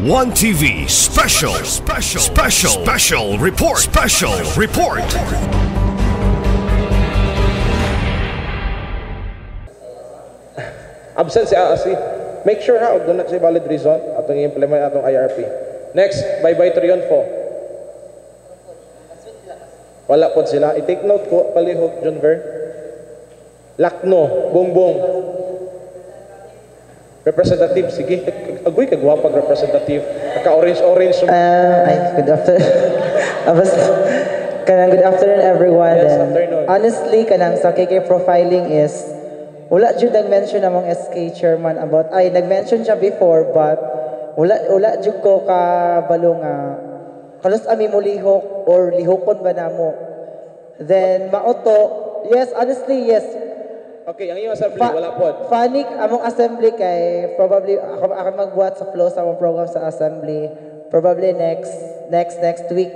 One TV special report. Absent si Aasi. Make sure ha, do not say valid reason atong i-implement atong IRP. Next, bye-bye Triunfo. Wala po sila. I-take note ko, palihog, John Ver. Lakno, Bongbong. Representative, sige. Agoy, kagwapag representative. Kaka-orange-orange. Good afternoon. Good afternoon, everyone. Yes, afternoon. Honestly, kanang sa KK profiling is, wala jud nag-mention among SK chairman about, nag-mention siya before, but wala jud ko kabalo nga, kalos ami mo lihok or lihokon ba namo. Then, maoto, yes, honestly, yes. Okay, ang iyong assembly, wala po. Funny, among assembly kay, probably, ako magbuhat sa flow sa among program sa assembly, probably next week,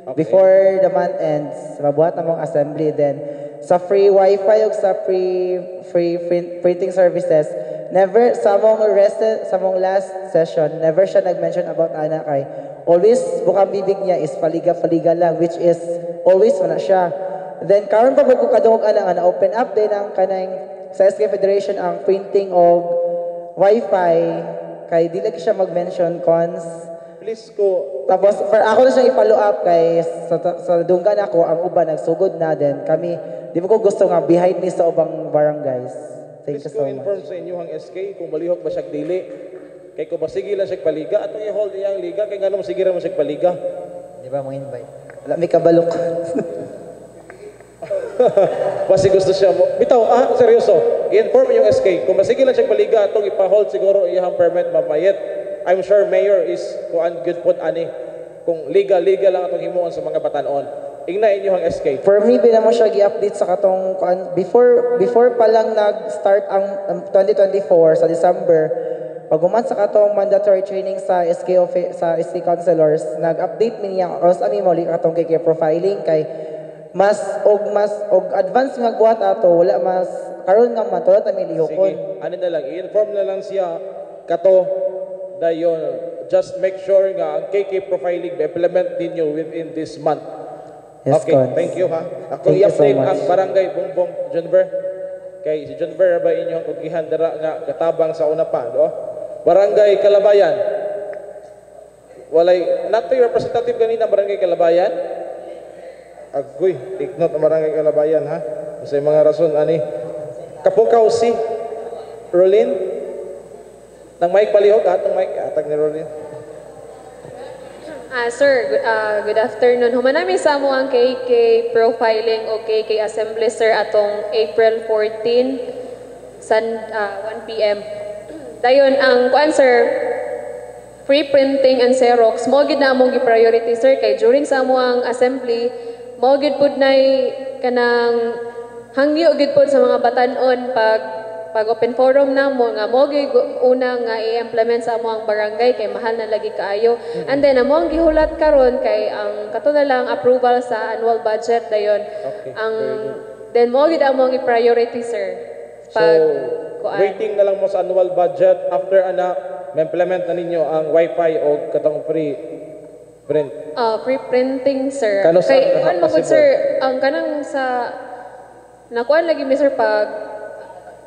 Okay. before the month ends, mabuhat among assembly. Then, sa free wifi o sa free printing services, never, sa among last session, never siya nag-mention about anak kay, always, bukang bibig niya is paliga lang, which is, always wala siya. Then, karon pa ko kadungog ana nga open up din ang kanang sa SK Federation ang printing og wifi kay di lagi siya mag-mention cons. Please ko. Tapos for ako na siyang i-follow up kay sa dunggan ako ang uban nagsugod na din kami di mo ko gusto nga behind me sa ubang barangays. Thank you Please so ko inform much. sa inyong SK kung balihok ba siya dili. Kay ko ba sige lang siya paliga atong i-hold iyang liga kay ngano sige ra mo siya paliga. Di ba mo invite? Wala mi kabalok. Basi gusto siya mo. Bitaw, seryoso. I-inform yung SK. Kung masige lang siya paliga, itong ipa-hold siguro iyang permit mamayet. I'm sure Mayor is kuan good po ani. Kung liga lang atong himuon sa mga batanon. Ingna inyong SK. For me, bila mo siya gi-update sa katong before pa lang nag-start ang 2024 sa December, pag sa katong mandatory training sa SK councilors, nag-update mi niya kasi ami mo katong KK profiling kay mas advance nga guhat ato wala mas karon nga man tulad mi lihokon. Sige, ano na lang, i-inform na lang siya kato dayon. Just make sure nga ang KK profiling implement ninyo within this month. Yes, okay, Cons. thank you ha. Ako Thank you so i-update much. ang barangay Bongbong John Ver. Kay si John Ver ba inyong kugihan dara nga katabang sa una pa, no? Barangay Kalabayan. Walay nato yung representative kanina barangay Kalabayan. Agoy, take note ang barangay Kalabayan ha. Sa mga rason ani. Kapukaw si Rolin. Nang mic palihog atong mic atag ni Rolin. Sir, good afternoon. Humanami sa mo ang KK profiling o KK assembly sir atong April 14 sa 1 p.m. Dayon ang kuan sir, free printing and Xerox mo gid na among gi-priority sir kay during sa mo ang assembly mo gid pud nay kanang hangyo gid pud sa mga batanon pag open forum na mo nga mo gid una nga i-implement sa amo ang barangay kay mahal na lagi kaayo. And then amo ang gihulat karon kay ang kato na lang approval sa annual budget dayon. Okay, Ang then mo gid amo ang i-priority sir. Pag waiting na lang mo sa annual budget after ana ma-implement na ninyo ang wifi o katong free print. Free printing sir. Kano sa Kay kuan mo gud possible? sir ang kanang sa nakuan lagi mi sir pag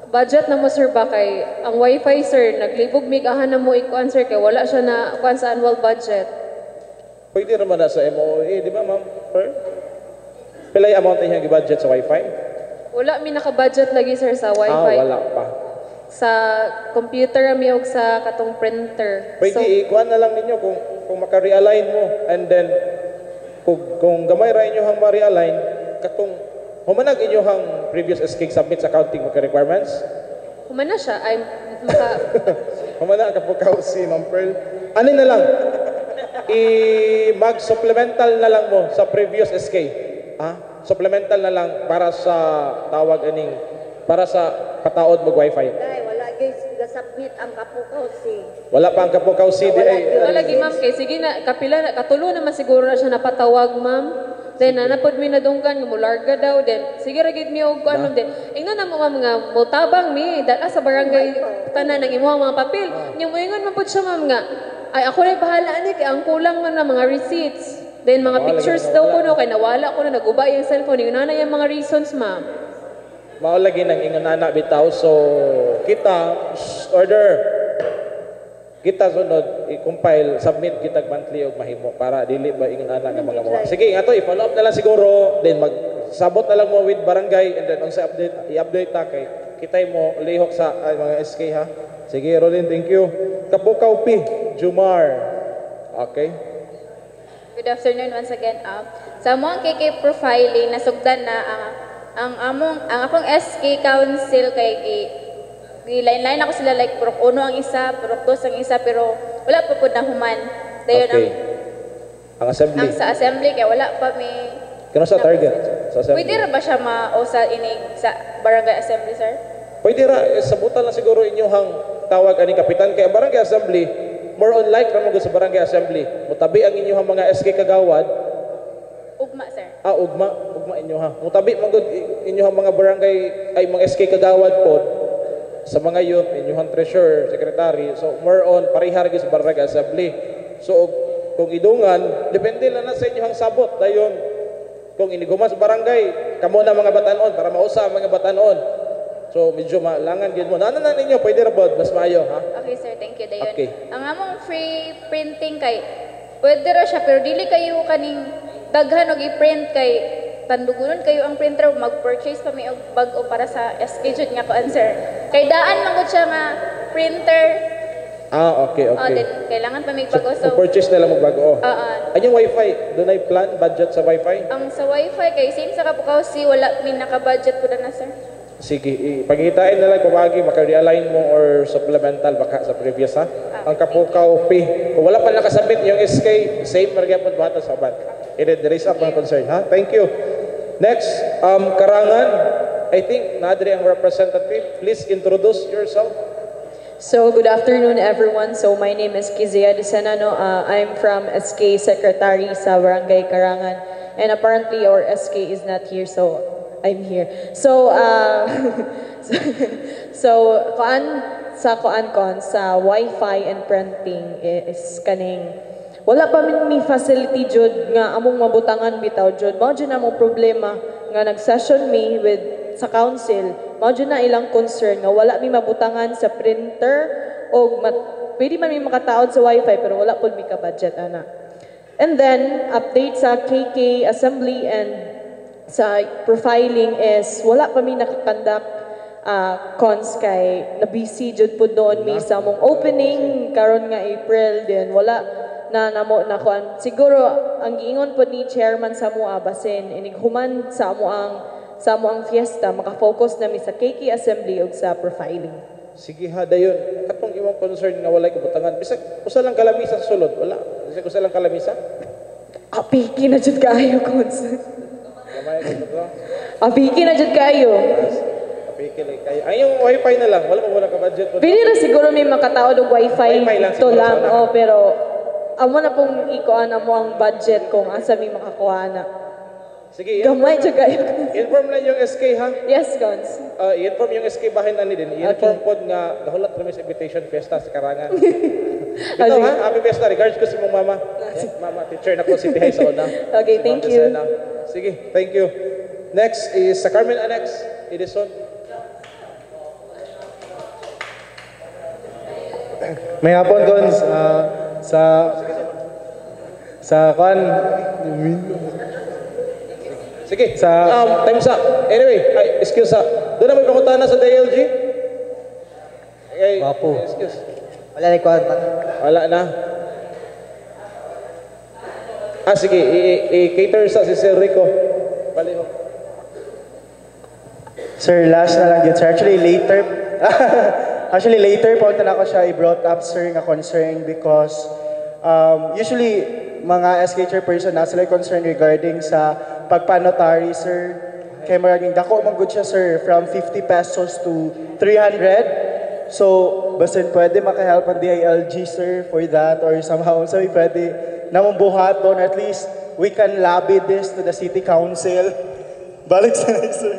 budget na mo sir ba kay ang wifi sir naglibog migahan na mo ikuan sir kay wala siya na kuan sa annual budget. Pwede naman na sa MOE, di ba ma'am? Pilay amount na yung budget sa wifi? Wala mi naka-budget lagi sir sa wifi. Wala pa. Sa computer mi og sa katong printer. Pwede ikuan na lang ninyo kung maka-realign mo and then kung gamay ra inyo hang ma-realign katong humanag inyo hang previous SK submit sa accounting mga requirements. Humana siya ay maka Humanag ka po si Ma'am Pearl. Ano na lang? Mag-supplemental na lang mo sa previous SK. Supplemental na lang para sa tawag aning para sa kataod mag wifi. Wala guys, submit ang kapukaw si. Wala pa ang kapukaw si wala lagi ma'am kay sige na kapila na katulo naman siguro na siya napatawag ma'am. Then nanapod mi nadunggan nga mularga daw then sige ra gid mi og kuan ma'am then ingnon na mo ma'am nga motabang mi dala sa barangay tanan ng imong mga papel nya moingon man pud siya ma'am nga Ay, ako na bahala ani kay ang kulang man na mga receipts. Then mga Wala, pictures lagi daw nawala. ko no kay nawala ko na naguba yung cellphone. Yung na yung mga reasons, ma'am. Mao lagi nang ingon ana bitaw. So kita order. Kita sunod i-compile, submit kita monthly og mahimo para dili ba ingon ana nga mga mga. Sige, ato i-follow up na lang siguro, then magsabot na lang mo with barangay and then unsa update i-update ta kay kitay mo lihok sa mga SK ha. Sige, Rolin, thank you. Kapukaw P, Jumar. Okay. Good afternoon once again. Sa among KK profiling nasugdan na ang akong SK council kay line-line ako sila like purok 1 ang isa, purok 2 ang isa pero wala pa pud na human. Dayon Okay. Ang assembly. ang sa assembly kay wala pa may Kano sa target? Sa assembly. pwede ra ba siya mausa inig sa barangay assembly, sir? Pwede ra, sabutan lang siguro inyong tawag ani kapitan kay ang barangay assembly, more on like ra mo sa barangay assembly. Mutabi ang inyong mga SK kagawad, Ugma, sir. ugma inyo ha. Mutabi magud inyong mga barangay ay mga SK kagawad pod sa mga youth, inyong treasurer, secretary. So more on parihar gyud sa barangay assembly. So kung idungan, depende lang na sa inyong sabot dayon. Kung iniguman sa barangay, kamo na mga batanon para mausa ang mga batanon. So medyo malangan gyud mo. Ano na ninyo pwede ra bod mas maayo ha? Okay, sir. Thank you. Dayon. Okay. Ang among free printing kay pwede ra siya pero dili kayo kaning daghan og i-print kay tandugunon kayo ang printer mag-purchase pa mi og bag-o para sa SK jud nga kuan, sir. Kay daan man gud siya nga printer. Okay, okay. Then kailangan pa may So, bago. So, purchase na lang mag-bago. ah, Anyong wifi, doon ay plan, budget sa wifi? ang sa wifi kay same sa Kapukaw si wala mi naka-budget pud na, sir. Sige, ipagitain na lang pamagi, maka-realign mo or supplemental baka sa previous ha. Ang Kapukaw P. Kung wala pa nakasabit yung SK, same margyapon bata sa bat. I-raise up ang concern ha. Thank you. Next, Karangan. I think Nadri ang representative. Please introduce yourself. So, good afternoon everyone. So, my name is Kizia Desenano. I'm from SK Secretary sa Barangay Karangan. And apparently our SK is not here, so I'm here. So, sa Wi-Fi and printing is kaning wala pa mi facility jud nga among mabutangan bitaw jud. Mao jud among problema nga nag-session mi with sa council. Mao jud na ilang concern nga wala mi mabutangan sa printer o pwede man mi makataod sa Wi-Fi pero wala pud mi ka budget ana. And then update sa KK assembly and sa profiling is wala pa mi nakakandak cons kay na busy jud pud noon mi sa among opening karon nga April din wala na namo na kuan siguro ang giingon po ni chairman sa mo basin inighuman sa mo ang fiesta maka-focus na mi sa KK assembly ug sa profiling. Sige ha, dayon. Katong imong concern nga walay kabutangan. Bisag usa lang kalamisa sa sulod. Wala. Bisag usa lang kalamisa. Apiki na jud kaayo cons. Gamay ko to. Apiki na jud kaayo. Kapikil kayo. Ay, yung wifi na lang. Wala pa muna ka-budget po. Pili ra siguro may makataod og wifi Wifi lang to siguro lang sana. pero amo na pong ikuan mo ang budget kung asa mi makakuha na. Sige, Gamay jud kaayo. inform lang yung SK ha. Yes, cons. I-inform yung SK bahin ani din. I-inform pod nga gahulat kami sa invitation fiesta sa Karangan. Ito ha, happy fiesta. Regards ko si mong mama. Mama, teacher na ko si Tihay sa una. Okay, Si thank Ma'am you. Desena. Sige, thank you. Next is sa Carmen Annex Edison. May hapon Cons, sa kan Sige, Sa- time's up. Anyway, excuse ha. Doon na may pangutana sa DLG? Okay, Wapo. excuse. Wala ni kuan. Wala na. Sige, i-cater sa si Sir Rico. Palihog. Sir last na lang yun sir. Actually later po na ako siya i-brought up sir nga concern because usually mga SK chairperson na sila concerned regarding sa pagpanotary sir. Kaya maraming dako man good siya sir from 50 pesos to 300. So basin pwede makahelp ang DILG sir for that or somehow so pwede namang buhat doon at least we can lobby this to the city council. Balik sa sir.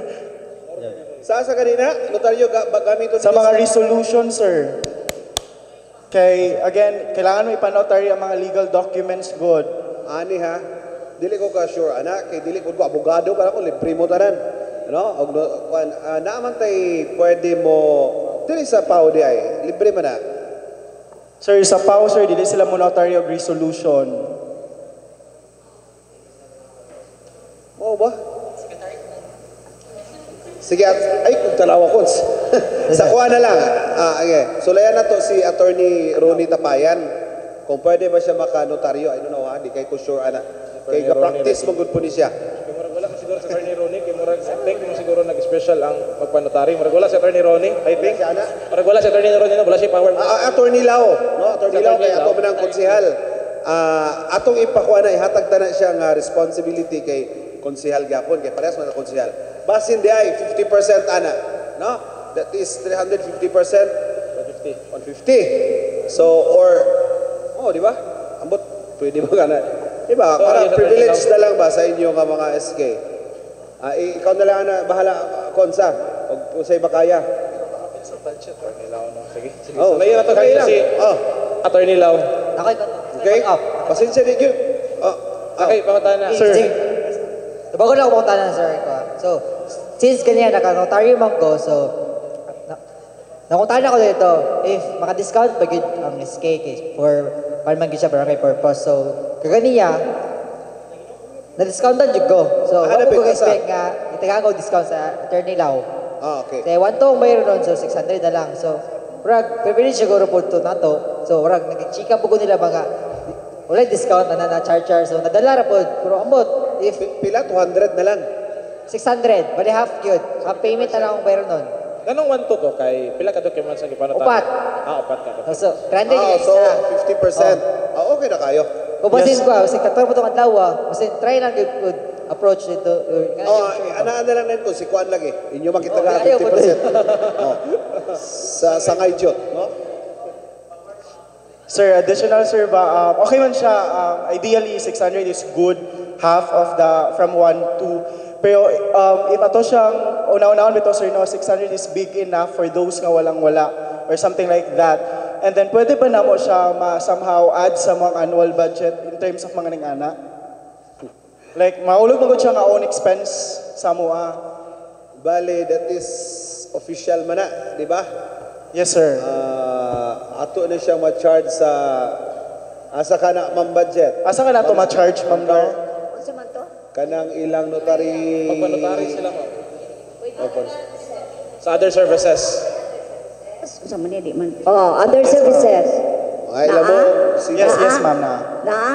Sa kanina, notaryo gamit Sa mga resolution, sir. Kay, again, kailangan mo ipanotary ang mga legal documents good. Ani ha, dili ko ka sure anak, kay dili ko abogado para ko libre mo tanan. Ano? Og naaman tay pwede mo dili sa PAO di ay libre man na. Sir, sa PAO, sir, dili sila mo notary og resolution. Oo ba? Sige, ay kung tanawa ko. Sa kuha na lang. Okay. Sulayan na to si Attorney Ronnie Tapayan. Kung pwede ba siya maka-notaryo, I don't know ha, di kay ko sure ana. Kay ka-practice mo good po ni siya. Murag wala siguro sa Attorney Ronnie, kay murag sa think mo siguro nag-special ang magpanotary. Murag wala si Attorney Ronnie, I think. Murag wala si Attorney Ronnie, wala siya power. Attorney Lao, no? Attorney Lao kay ato manang konsehal. Atong ipakuha na ihatag na siya nga responsibility kay konsehal gyapon kay parehas man na konsehal. Basin di ay 50% ana, no? That is 350%, 150. So di ba? Ambot pwede ba kana? Di ba? Para privilege na lang ba sa inyo nga mga SK? Ikaw na lang na bahala konsa og usay makaya. Attorney Lau, no? Sige. Oh, Salayan na to kayo si Attorney Lau. Okay? Pasensya din yun. Okay, pamatay na. Sir. Bago na ako pumunta na, sir. So, since ganyan, naka-notaryo man ko, so, nakuntahan ako dito, if maka-discount ba yun ang SK for paano man siya barangay purpose. So, kaganiya, na-discountan yun ko. So, Hanapin wag ko ka sa- expect nga, itagaan ko discount sa Attorney Lau. Okay. Kaya 1 to mayroon nun, so 600 na lang. So, privilege siguro po ito na to. So, nag-chika po ko nila mga, wala discount na na-charge. So, nadala ra po. Pero ambot, if Pila 200 na lang. 600, bali half yun. Half payment na lang akong mayroon nun. Ganong 1 to ko kay pila ka documents ang ipanotary? Upat. Upat ka. So, grande yung So isa. 50%. Okay na kayo. Kung basin ko, kasi katulad mo itong adlaw, kasi try lang good approach dito. Anaan na lang na ko si Kuan lagi. Inyo makita ka ayaw ko 50%. Sa ngayon, no? Sir, additional sir ba, okay man siya, ideally 600 is good, half of the, from 1 to, pero if ato siyang, una-unahon bito sir, no, 600 is big enough for those nga walang-wala, or something like that. And then pwede ba na mo siya somehow add sa mga annual budget in terms of mga ningana? Like, maulog mo siya nga own expense sa mua. Bale, that is official man na, di ba? Yes sir. Ato na siyang ma-charge sa asa ka na ma'am budget. Asa ka na to ma-charge, ma'am, no? Unsa man to? Kanang ilang notary. Magpanotary sila mo. Sa other services. Unsa man di man. Oh, other services. Ay, alam mo, sige. Yes, yes, ma'am, na.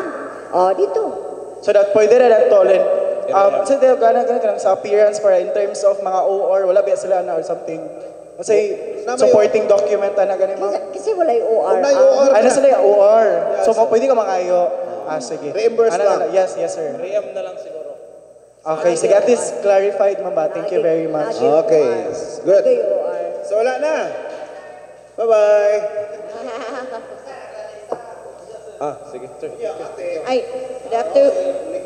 Oh, dito. So that pwede na that tolin. Kasi tayo gana sa appearance para in terms of mga OR, wala ba sila na or something. Kasi supporting document na ganun, ma'am. Kasi walay OR. Wala yung OR. Ano sila yung OR? So pwede ka mangayo. Sige. Reimburse lang. Yes, yes, sir. Rehab na lang siguro. Okay, sige. At least clarified, ma'am. Thank you very much. Okay, good. Okay, OR. So wala na. Bye-bye. Sige. Sir. Ay, good afternoon,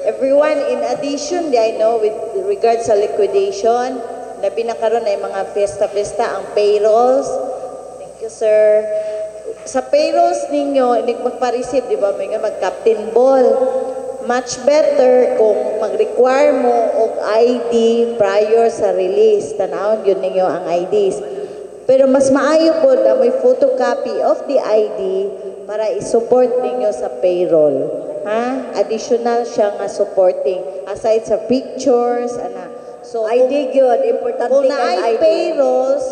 everyone. In addition, I know with regards sa liquidation, na pinakaroon ay mga fiesta-fiesta ang payrolls. Thank you, sir. Sa payrolls ninyo, magpa-receive, di ba? May nga mag-captain ball. Much better kung mag-require mo og ID prior sa release. Tanawon yun ninyo ang IDs. Pero mas maayo po na may photocopy of the ID para i-support ninyo sa payroll. Ha? Additional siya nga supporting. Aside sa pictures, ana. So, ID gyud, importante kung kang na-ay ID. payrolls,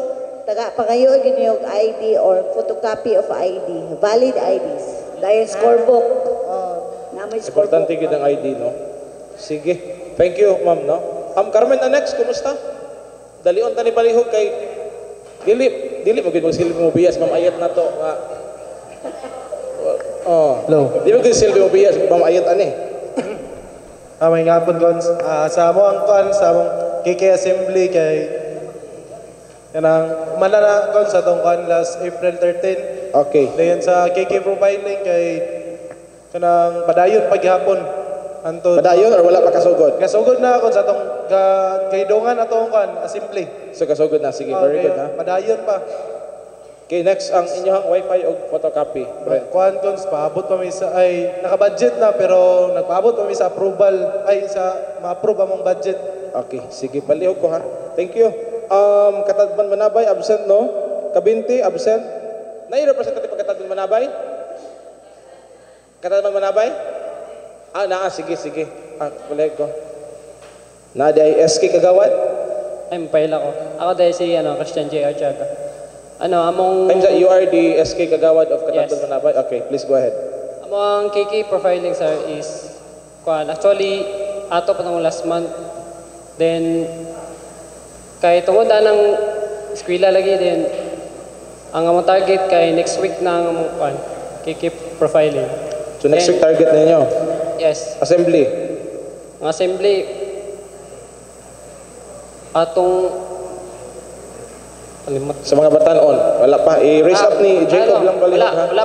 pangayo yun yung ID or photocopy of ID. Valid IDs. Dahil scorebook. Oh. Na may scorebook. Importante gid ang ID, no? Sige. Thank you, ma'am, no? Carmen Annex, kumusta? Dalion ta ni palihog kay dili mo gid magsilbi mo biyas, ma'am, ayat na to nga. Hello. Di mo gid silbi mo biyas, ma'am, ayat ani. May ngapon kon sa amo ang kon sa among KK Assembly kay kanang manana kon sa tong kon last April 13. Okay. Dayon sa KK profiling kay kanang padayon paghapon antud Padayon or wala pa kasugod? kasugod na kon sa tong kaidongan atong kon assembly. So kasugod na, sige, very good, ha? Padayon pa. Okay, next ang inyong wifi o photocopy. Brent. Kuan Cons, paabot pa mi sa, ay, naka-budget na, pero nagpaabot pa mi sa approval, ay, sa ma-approve among budget. Okay, sige, palihog ko ha. Thank you. Katadban Manabay, absent no? Kabinti, absent. Nai-representative pa Katadban Manabay? Katadban Manabay? Sige. Palihog ko. Naday SK Kagawad? Ay, mapaila ko. Ako dahil si Christian J. Archaga. Among... You are the SK Kagawad of Katadban Yes. Manabay? Okay, please go ahead. Among KK profiling, sir, is... Actually, ato pa nung last month. Then, kay tungod ng eskwela lagi din, ang among target kay next week na ang among KK profiling. So next Then, week target ninyo? Yes. Assembly? Ang assembly, atong... Sa mga batanon, wala pa. I-raise up ni Jacob lang balik. Wala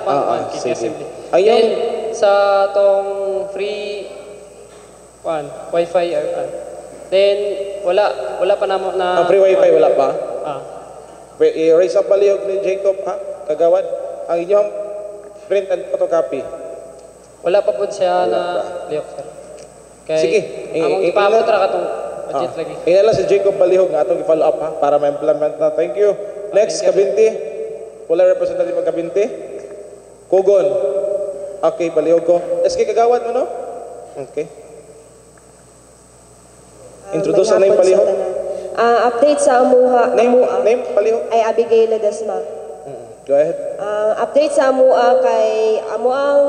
pa KK sige. assembly. Ayun. Then, sa tong free wifi, then wala pa na Ang free wifi wala pa? Ah. I-raise up balik ni Jacob ha? Kagawad. Ang inyong print and photocopy. Wala pa po siya na liyok, sir. Sige. Among ipaabot ra katong budget lagi. Inala si Jacob Balihog nga atong i-follow up ha para ma-implement na. Thank you. Next, Kabinti. Wala representative ng Kabinti. Kugon. Okay, Balihog ko. SK Kagawad mo no? Okay. Introduce na yung Palihog. Update sa amuha. Name Palihog. Ay Abigail Ledesma. Go ahead. Update sa amuha kay amuang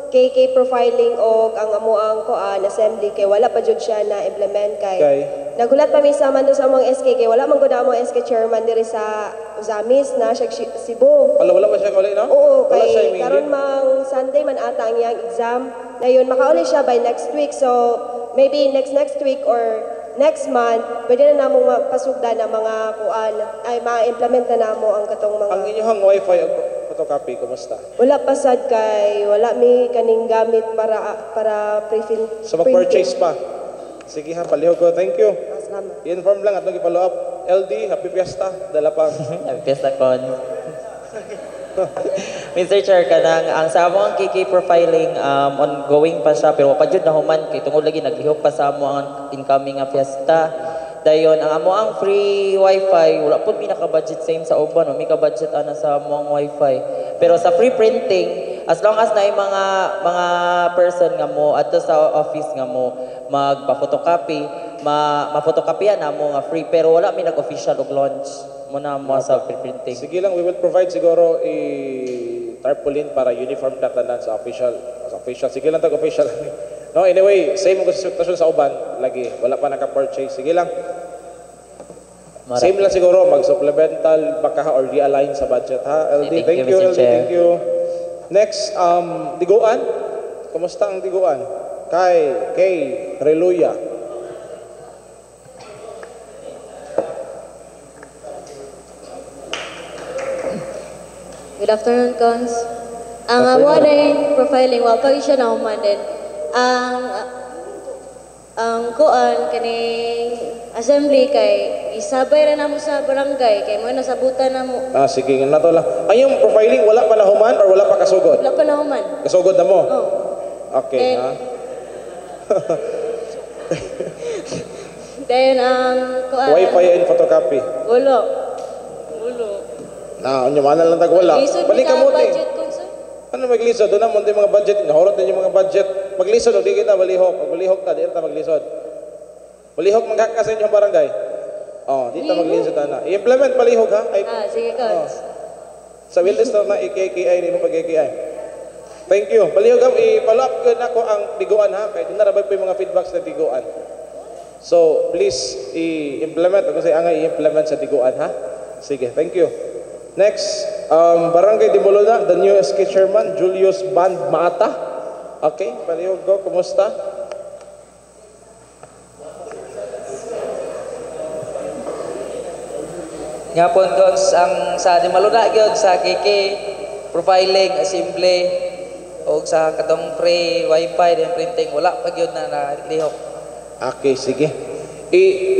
KK profiling o ang amuang koan assembly kay wala pa jud siya na implement kay nagulat pa mi sa man do sa among SK kay wala man gud among SK chairman diri sa Uzamis na siya Cebu. Wala pa siya kauli no? Oo, Wala siya kay immediate? karon mang Sunday man ata ang iyang exam. Dayon makauli siya by next week. So maybe next week or next month, pwede na namong mapasugdan ng mga kuan ay ma-implement na namo ang katong mga Ang inyong wifi o photocopy, kumusta? wala pa sad kay wala mi kaning gamit para print. So mag-purchase pa. Sige ha, Palihog ko. Thank you. Salamat. I-inform lang at nag-follow up. LD, happy fiesta. Dala pa. Happy Fiesta Con. Mr. Chair, ang sa amo ang KK profiling ongoing pa siya pero pa jud na human kay tungod lagi naglihok pa sa amo ang incoming nga fiesta. Dayon ang amo ang free wifi wala pud mi naka-budget same sa uban, mi ka-budget ana sa amo ang wifi. Pero sa free printing as long as na mga person nga mo adto sa office nga mo magpa-photocopy, ma-photocopyan na mo nga free pero wala mi nag-official og launch muna mo sa free printing. Sige lang, we will provide siguro tarpaulin para uniform tatanan sa official. Sige lang tag-official. No, anyway, same ko sa sitwasyon sa uban lagi. Wala pa naka-purchase. Sige lang. Same lang siguro, mag-supplemental baka or realign sa budget ha. LD, thank you, Mr. LD, Chair. thank you. Next, Diguan. Kumusta ang Diguan? Kay Reluya. Good afternoon, Cons. Ang amo din profiling wa pa siya na human din. Ang kuan kaning assembly kay isabay ra namo sa barangay kay mo nasabutan namo. Sige nga na to lang. Ay, yung profiling, wala pa na human or wala pa kasugod? Wala pa na human. Kasugod na mo? Oh. Okay, ha? Then kuan Wi-Fi and photocopy. Wala. Onyo man lang tag wala. Lisod Balik ka mo te. budget ko sir. Ano maglisod? Doon na mo din mga budget. Nahurot din yung mga budget. Maglisod o di kita balihok. Pag balihok ta, di ta maglisod. Balihok magkaka sa inyong barangay. Di ta maglisod na. I-implement balihok ha. Sige Cons. Sa wellness na i-KKI rin mo pag-KKI. Thank you. Balihok ha. I-follow up ko na ko ang Diguan ha. Kaya doon na rabay po yung mga feedbacks na Diguan. So, please i-implement. Ako say angay i-implement sa Diguan ha. Sige, thank you. Next, Barangay Dimolola, the new SK Chairman, Julius Band Maata. Okay, palihog ko, kumusta? Nga po doon sa Dimolola gyud sa KK profiling assembly o sa katong free wifi din printing wala pa gyud na nalihok. Okay, sige.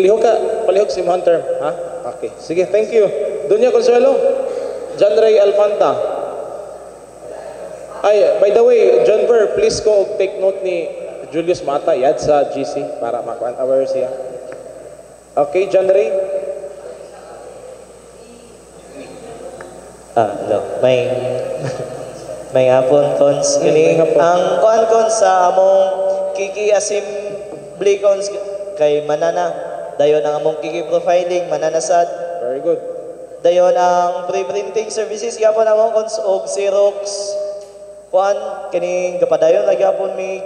Lihok ka, palihog si Hunter, ha? Okay, sige, thank you. Dunya Consuelo. John Ray Almanta. Ay, by the way, John Ver, please ko take note ni Julius Mata yad sa GC para aware siya. Okay, John Ray. Hello. May hapon, Cons. Kini ang kuan, Cons, sa among Kiki Assembly, Cons, kay Manana. Dayon ang among Kiki Profiling, Manana Sad. Very good. Dayon ang pre-printing services, yapon among, Cons, og Xerox. Kuan, kining kapadayon, nagyapon may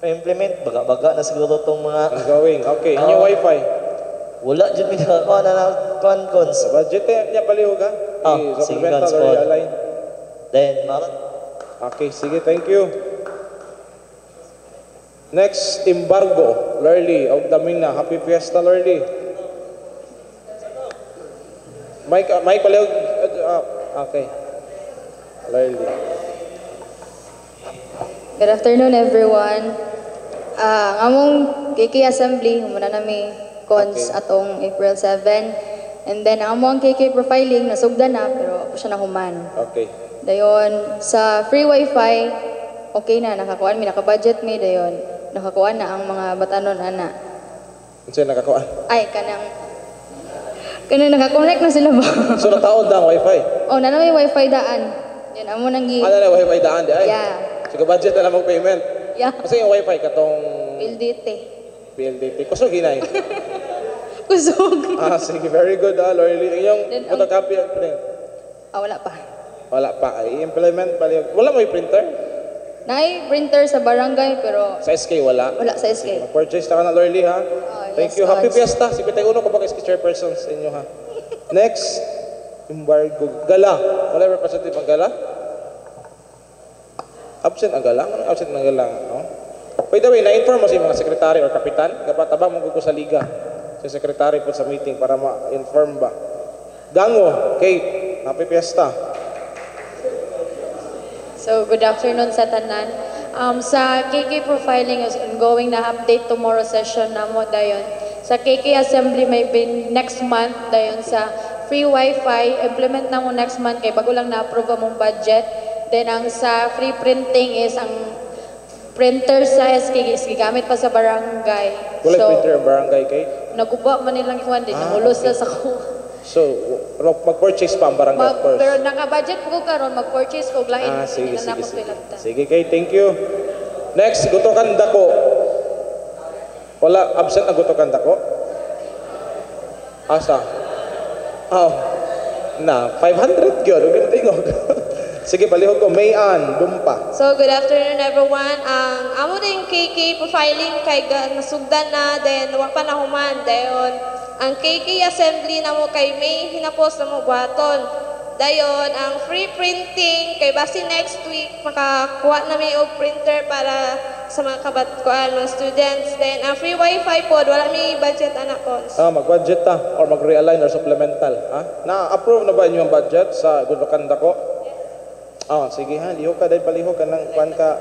implement. Baga-baga na siguro itong mga... Ongoing. Okay, inyong Wi-Fi. Wala dyan kuan na kuan, Cons. Budget niya palihog ha? Sige, Supplemental Cons, or Cons. align. Then, Okay, sige, thank you. Next, Embargo, Lurley, og daming na. Happy Fiesta, Lurley. Mike palihog. Okay. Lurley. Good afternoon, everyone. Among KK Assembly, muna nami cons atong April 7. And then, among KK Profiling, nasugdan na, pero ako siya nahuman. Okay. Dayon, sa free wifi, okay na, nakakuan mi, nakabudget mi, dayon, nakakuan na ang mga batanon, ana. Ano siya nakakuan? Ay, kanang nakakonect na sila ba? So, nataod na ang Wi-Fi? Oh, na may wifi daan. Yan, amo nang gi... Ano na Wi-Fi daan di ay? Yeah. Sige, budget na lang mag-payment. Yeah. Kasi yung Wi-Fi katong... PLDT. PLDT. Kusog hinay. Kusog. Sige, very good Lorely. Yung photocopy, wala pa. Wala pa. I-implement pala. Wala mo yung printer? Naay printer sa barangay, pero... Sa SK wala? Wala sa SK. Purchase na ka na Lorely ha? Thank you. Happy Fiesta. Si Pitay Uno ko ba SK chairperson sa inyo ha? Next, Embargo. Gala. Wala representative ang Gala? Absent ang Gala? Ano absent ang Gala? Oh? By the way, na-inform mo sa mga sekretary or kapitan? Kapatabang mo gusto sa liga. Sa sekretary po sa meeting para ma-inform ba? Gango, Kate. Happy Fiesta. So, good afternoon sa tanan. Sa KK Profiling is ongoing na update tomorrow session na mo dayon. Sa KK Assembly may be next month dayon sa free wifi implement na mo next month kay bago lang na-approve among budget. Then ang sa free printing is ang printer sa SK is gigamit pa sa barangay. Wala printer ang barangay kay? Naguba man nilang iwan din, namulos na sa ko. So, mag-purchase pa ang barangay of course. Pero naka-budget ko karon mag-purchase ko lain. Sige. Sige kay, thank you. Next, Gutokan Dako. Wala, absent ang Gutokan Dako? Asa? Na, 500 yun. Huwag yung tingog. Sige, palihog ko. Mayan, Dumpa. So, good afternoon everyone. Ang amo din KK Profiling kay nasugdan na, then wala pa nahuman. Dayon, ang KK Assembly na mo kay may hinapos na mo buhaton. Dayon, ang free printing kay basi next week makakuha na may og printer para sa mga kabatkuan mga students. Then, ang free wifi pod, wala may budget anak ko. Mag-budget ta or mag-realign or supplemental. Na-approve na ba inyo ang budget sa Gutokan Dako? Sige ha, lihok ka dahil palihok ka ng kwan ka.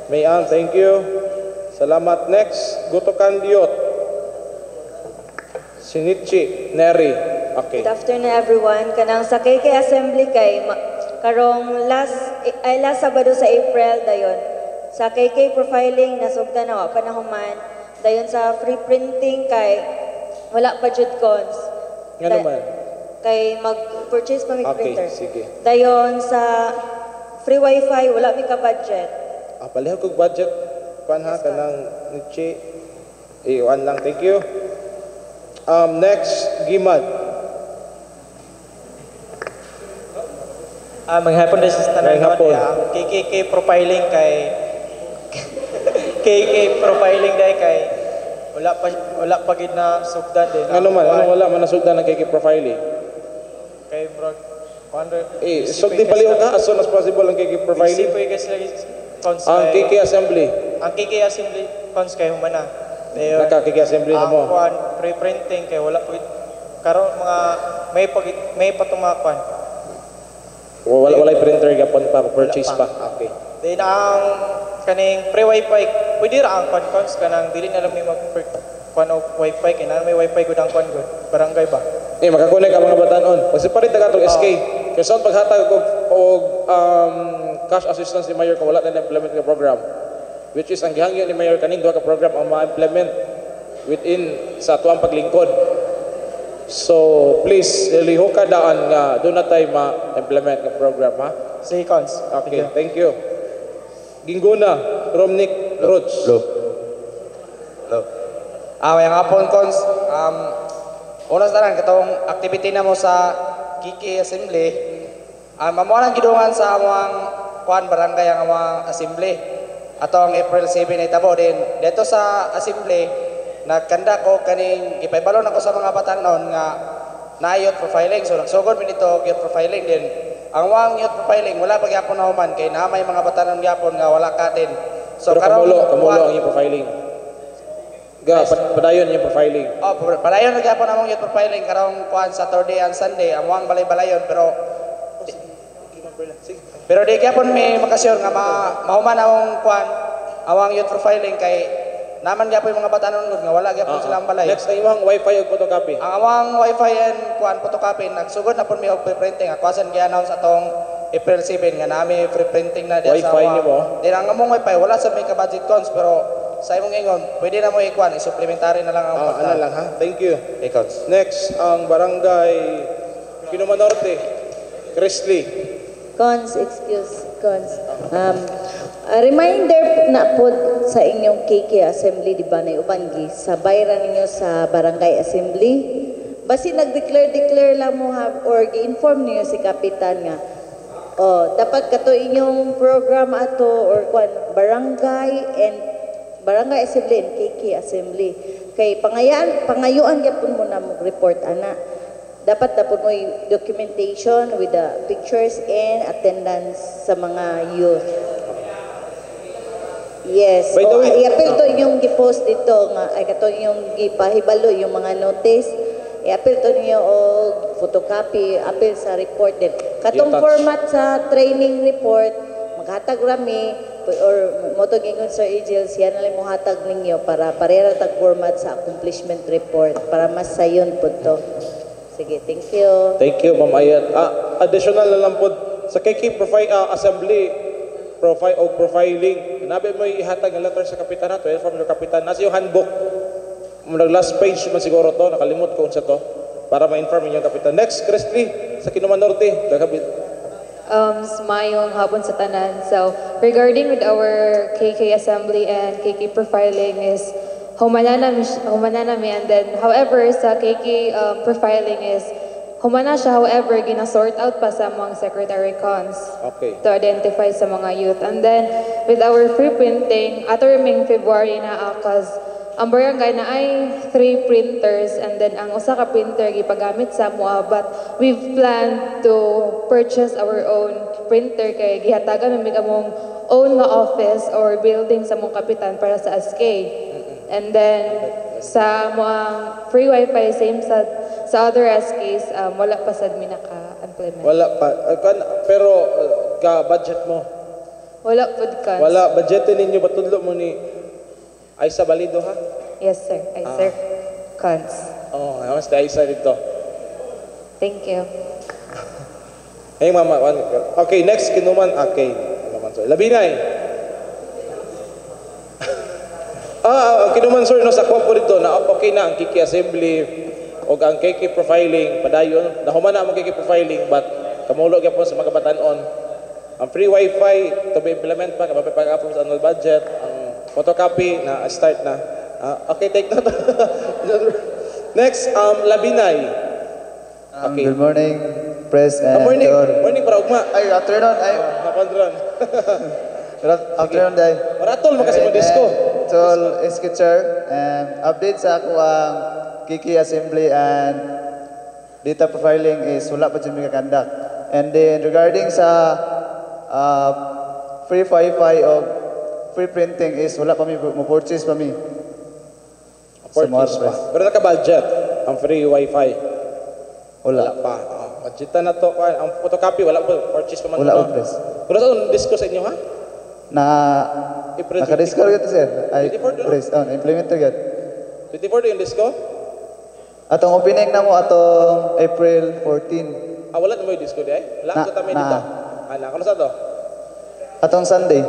Mayan, thank you. Salamat. Next, Gutokan Diot. Sinichi, Neri. Okay. Good afternoon everyone. Kanang sa KK Assembly kay karong last Sabado sa April dayon. Sa KK Profiling nasugdan na pa nahuman. Dayon sa free printing kay wala pa jud cons. Nga naman? Kay mag-purchase pa may printer. Sige. Dayon sa free wifi wala mi ka budget. Palihog kog budget. Kwan ha, kanang Nichi. Iwan lang, thank you. Next, Gimad. Maghapon din sa tanan hapon. KK Profiling kay KK Profiling dai kay wala pa gid na sugdan din. Ano man, wala man nasugdan ng KK Profiling? Kay bro, sugdi palihog ka as soon as possible ang KK Profiling. Ang KK Assembly. Ang KK Assembly cons kay humana. Naka-KK Assembly na mo. Ang pre-printing kay wala po karon mga may patumakwan. Wala printer gapon pa purchase pa. Okay. Then ang kaning pre-wifi pwede ra ang cons kanang dili na lang may mag wifi kay na may wifi gud ang gud barangay ba. Makakonek ang mga batanon. Pag separate na katong SK Kaya saan paghatag og cash assistance ni Mayor kung wala na implement nga program. Which is ang gihangyo ni Mayor kaning duha ka program ang ma-implement within sa tuang paglingkod. So please, lihoka daan nga doon na tayo ma-implement nga program ha. Sige, Cons. Okay, thank you. Gingguna, Romnick Roach. Mayang hapon, Cons. Unas na lang, katong activity na mo sa Kiki Assembly. Mamuha ng gidungan sa amang kuan barangay ang amang assembly. Atong April 7 ay tabo din. Dito sa assembly, nagkanda ko kaning ipaibalon ako sa mga batanon nga na youth profiling. So nagsugod mi dito youth profiling din. Ang wang youth profiling wala pa gyapon na human kay naamay mga batanon gyapon nga wala katin. So pero kamulo ang yung profiling. Padayon yung profiling. Padayon na gyapon among youth profiling karong kuan Saturday and Sunday among balay-balayon pero di gyapon may makasyon nga mahuman among kuan awang youth profiling kay naman gyapon yung mga batanon nga wala gyapon silang balay. Next ay imong wifi ug photocopy. Ang among wifi and kuan photocopy nagsugod na pud mi og printing. Akwasan gi-announce atong April 7 nga nami free printing na diya sa wifi nimo. Din ang among wifi wala sa may ka budget cons pero sa imong ingon pwede na mo ikuan i-supplementary na lang ang ano lang ha. Thank you. Ikaws. Next ang barangay Quinoma Norte. Chrisley. Cons, excuse, Cons. A reminder na po sa inyong KK Assembly, di ba, na ubangi, sabay ra ninyo sa Barangay Assembly. Basi nag-declare lang mo ha, or gi-inform niyo si Kapitan nga, dapat kato inyong program ato, or Barangay Assembly and KK Assembly. Kay pangayuan gyapon mo na mag-report, ana. Dapat po mo documentation with the pictures and attendance sa mga youth. Yes. By the way, i-appeal to yung gi-post dito nga ay kato yung gipahibalo yung mga notice. I-appeal to niyo og photocopy, appeal sa report din. Katong format sa training report, maghatag rami or motog ingon Sir Egil, siya na lang mo hatag ninyo para parehara tag format sa accomplishment report para mas sayon po to. Sige, thank you. Thank you, Ma'am Ayat. Additional na lang po, sa KK Assembly, profiling, nabi mo ihatag ang letter sa kapitan nato, from your kapitan. Nasa yung handbook, last page man siguro to, nakalimot ko sa to, para ma-inform yung kapitan. Next, Christy, sa Quinoma Norte. Mayong hapon sa tanan. So, regarding with our KK Assembly and KK profiling is, humana mi, and then however sa KK profiling is humana siya, however gina-sort out pa sa mga secretary cons to identify sa mga youth. And then with our free printing ato ring February na cause ang barangay na ay 3 printers, and then ang usa ka printer gipagamit sa mua, but we've planned to purchase our own printer kay gihatagan mi among own nga office or building sa mong kapitan para sa SK. And then, sa mga free wifi, same sa other SKs, wala pa sad mi naka-implement. Wala pa. Pero, ka-budget mo? Wala po cons. Wala. Budgetin ninyo, batudlo mo ni Aisa Balido, ha? Yes, sir. Sir. Cons. Mas na Aisa dito. Thank you. Hey, Mama. Okay, next, Kinuman. Okay. Labinay. Kinuman sir, no, sa po dito na okay na ang KK Assembly o ang KK profiling, padayon, nahuman na ang KK profiling, but kamulo gyapon sa mga batanon. Ang free wifi to be implement pa, kapag pag-approve sa annual budget, ang photocopy na start na. Okay, take note. Next, Labinay. Okay. Good morning, Press and morning. Morning para ugma. Ay, afternoon. Afternoon. Afternoon, day. Maratol, makasi mo disco. Tol, Sketcher, update sa ako ang Kiki Assembly and data profiling is wala pa dyan may kakandak. And then regarding sa free Wi-Fi o free printing is wala pa mi mo-purchase pa mi. Purchase pa. Pero naka-budget ang free Wi-Fi. Wala pa. Budgetan na to. Ang photocopy, wala pa. Purchase pa man. Wala pa, Press. Wala sa disco sa inyo, ha? Naka-disco yun, sir. Ay, Press. Implementer yun. 24 yung disco? Atong opening na mo atong April 14. Wala na mo yung disco di ay? Wala ka kami dito. Kano sa to? Atong Sunday.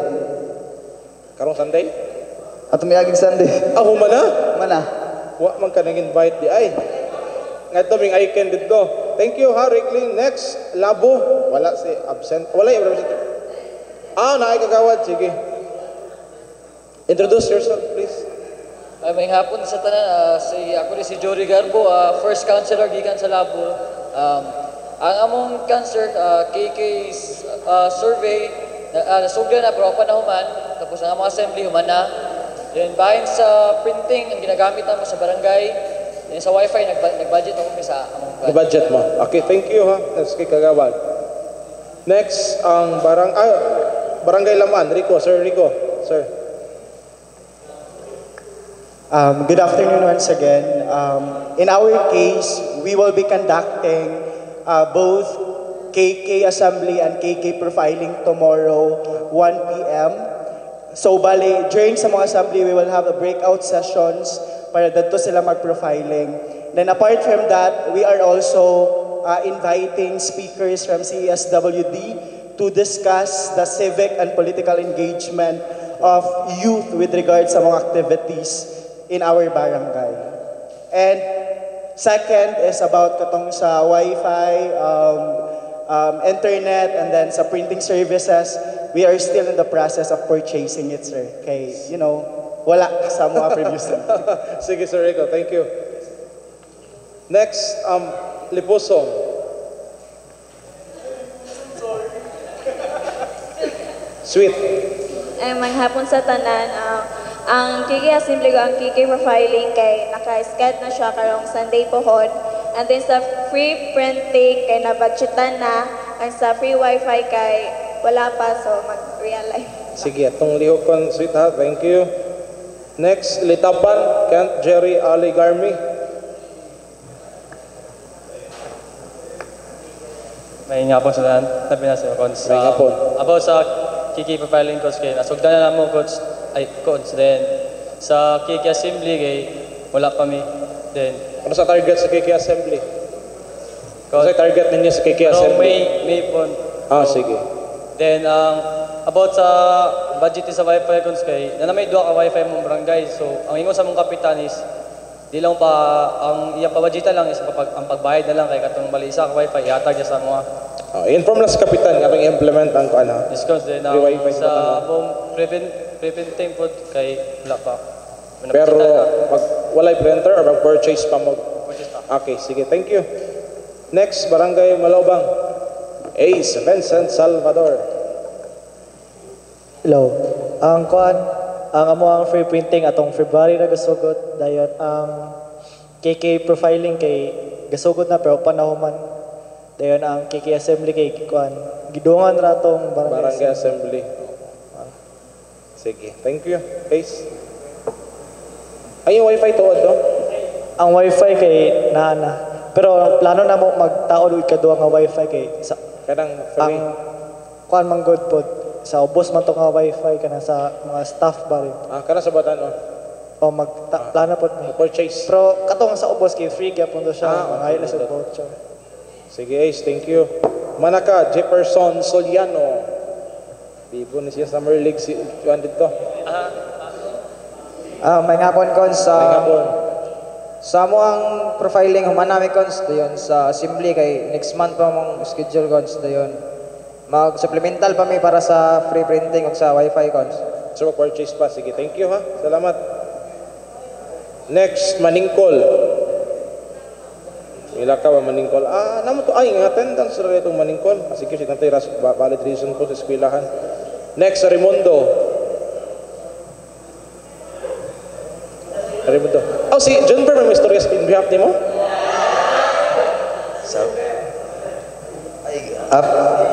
Karong Sunday? Atong miaging Sunday. Humana? Mana. Wa man ka nag-invite di ay. Nga ito, may icon dito. Thank you, ha, Rickling. Next, Labo. Wala si absent. Wala yung absent. Nakikagawad. Sige. Introduce yourself, please. May hapon sa tanan, ako ni si Jory Garbo, first counselor gikan sa Labo. Ang among cancer, KK survey, nasugdan na pero pa na human, tapos ang among assembly human na. Then bahin sa printing, ang ginagamit naman sa barangay, then sa wifi, nag-budget ako sa among budget mo. Okay, thank you ha. That's kay Kagawad. Next, ang Barangay Laman. Rico, Sir Rico. Sir. Good afternoon once again. In our case, we will be conducting both KK Assembly and KK Profiling tomorrow, 1 p.m. So, bali, during sa mga assembly, we will have a breakout sessions para dito sila mag-profiling. Then apart from that, we are also inviting speakers from CSWD to discuss the civic and political engagement of youth with regards sa mga activities in our barangay. And second is about katong sa Wi-Fi, internet, and then sa printing services. We are still in the process of purchasing it, sir. Okay, wala sa mga previously. Sige, Sir Rico. Thank you. Next, Lipuso. Sweet. Maghapon sa tanan, ang KK Assembly ko, ang KK Profiling kay naka-sked na siya karong Sunday pohon. And then sa free printing kay nabudgetan na, ang sa free wifi kay wala pa, so mag-realize. Sige, itong lihokon, sweet ha. Thank you. Next, Litaban, Kent Jerry Ali Garmi. May ngapon sa tanan, tabi na sa Cons. May ngapon. About sa KK Profiling Coach kay nasugdan na mo Coach, then sa KK Assembly kay wala pa mi. Then ano sa target sa KK Assembly? Ano sa target ninyo sa KK Assembly? May pon. Sige. Then about sa budget sa Wi-Fi Coach kay may duha ka Wi-Fi mong barangay. So ang ingon sa mong kapitan is di lang pa ang iya pa budget lang is ang pagbayad na lang kay katong mali isa ka Wi-Fi ihatag sa mga inform lang sa kapitan nga i-implement ang ano. Discuss din ang sa home preventing food kay wala pa. Pero pag walay printer or mag-purchase pa mo? Okay, sige. Thank you. Next, Barangay Malobang. Ace Vincent Salvador. Hello. Ang amo ang free printing atong February na gasugot dayon ang KK Profiling kay gasugot na pero panahuman. Dayon ang KK Assembly kay gidungan ra tong Barangay Assembly. Sige. Thank you. Ace. Ay, yung wifi to, do? Ang wifi kay naana. Pero plano na mo magtaod og ikaduha nga wifi kay sa kanang free. Ang man good pod sa ubos man to nga wifi kana sa mga staff ba rin. Kana sa Batanon. Plano pod may purchase. Pero katong sa ubos kay free gyapon to siya, mga highlights sa voucher. Sige, Ace, thank you. Manaka Jefferson Soliano. Bibo ni siya Summer League si Juan dito. May ngapon Cons sa mo ang profiling human namin Cons dayon sa assembly kay next month pa mong schedule Cons dayon mag-supplemental pa may para sa free printing o sa wifi Cons. So mag-purchase pa. Sige, thank you ha. Salamat. Next, Maningkol. Ila ka ba Maningkol? Naman to. Ay, nga attendance rin itong Maningkol. Sige, sige, valid reason po sa eskwelahan. Next, Raimundo. Raimundo. Si John Burr, may istorya in behalf ni mo?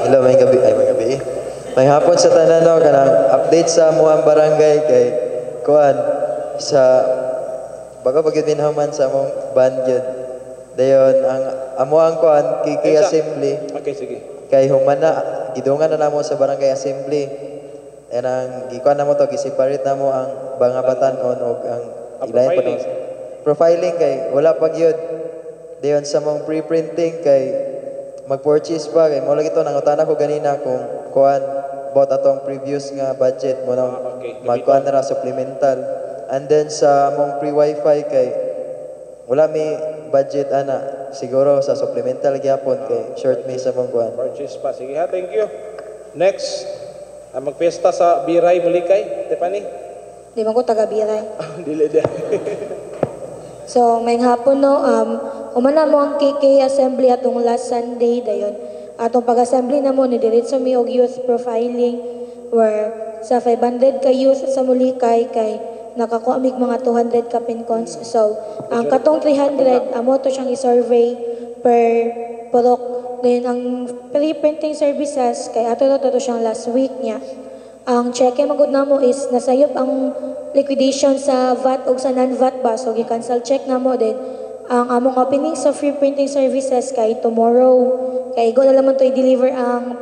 Hello, may gabi. May hapon sa tanan kanang update sa muang barangay kay sa baga pagid minhaman sa among band yun. Dayon ang amuang KK Assembly. Okay, sige. Kay humana gidungan na namo sa barangay assembly. And ang gikuan namo to gi-separate namo ang bangabatan-on og ang ilayan pa profiling kay wala pag yun. Dayon sa mong pre-printing kay mag-purchase pa kay mo lagi to nangutana ko ganina kung kuan about atong previous nga budget mo nang magkuan na ra supplemental. And then sa among free wifi kay wala mi budget ana siguro sa supplemental gyapon kay short mi sa mong kuan. Purchase pa. Sige ha, thank you. Next, magpiesta sa Biray Mulikay, Tiffany. Di man ko taga Biray. Dili. So, may hapon no, umana mo ang KK Assembly atong last Sunday dayon. Atong pag-assembly na mo ni diretso mi og youth profiling where sa 500 ka youth sa Mulikay kay nakakuha mig mga 200 ka pincons. So, ang katong 300 amo to siyang i-survey per purok. Then ang pre-printing services kay ato to siyang last week niya. Ang check magud namo is nasayop ang liquidation sa VAT o sa non-VAT ba, so gi-cancel check namo din. Ang among opening sa free printing services kay tomorrow. Kay go na lamang to i-deliver ang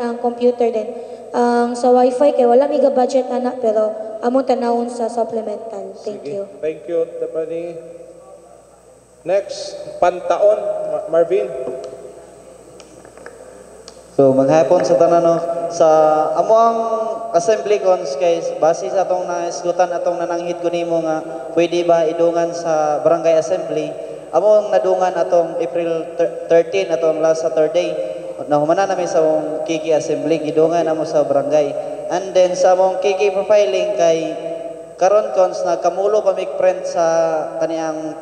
ang computer din. Ang sa wifi kay wala mi budget ana pero among tanawon sa supplemental. Thank you. Thank you, Tiffany. Next, Pantaon, Marvin. So maghapon sa tanan no, sa amo ang assembly cons kay base sa atong naisgutan atong nananghid ko nimo nga pwede ba idungan sa barangay assembly. Amo ang nadungan atong April 13 atong last Saturday. Nahumana namin sa among KK assembly gidungan namo sa barangay. And then sa among KK profiling kay karon cons na kamulo pa print sa kaniyang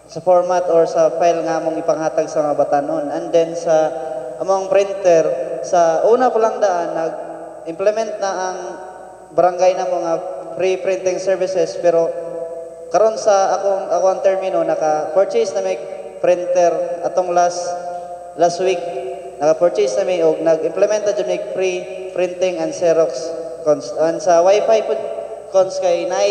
sa format or sa file nga among ipanghatag sa mga batanon. And then sa among printer sa una pa lang daan nag-implement na ang barangay na mga free printing services pero karon sa akong termino naka-purchase na may printer atong last week naka-purchase na may og nag-implement na may free printing and Xerox cons. And sa wifi pud cons kay nay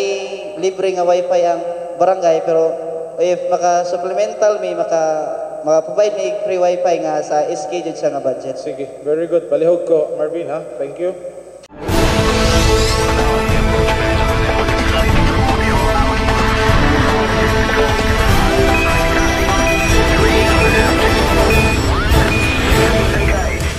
libre nga wifi ang barangay pero if maka-supplemental may maka-provide may free wifi nga sa SK jud sa nga budget. Sige, very good. Palihog ko, Marvin ha. Thank you.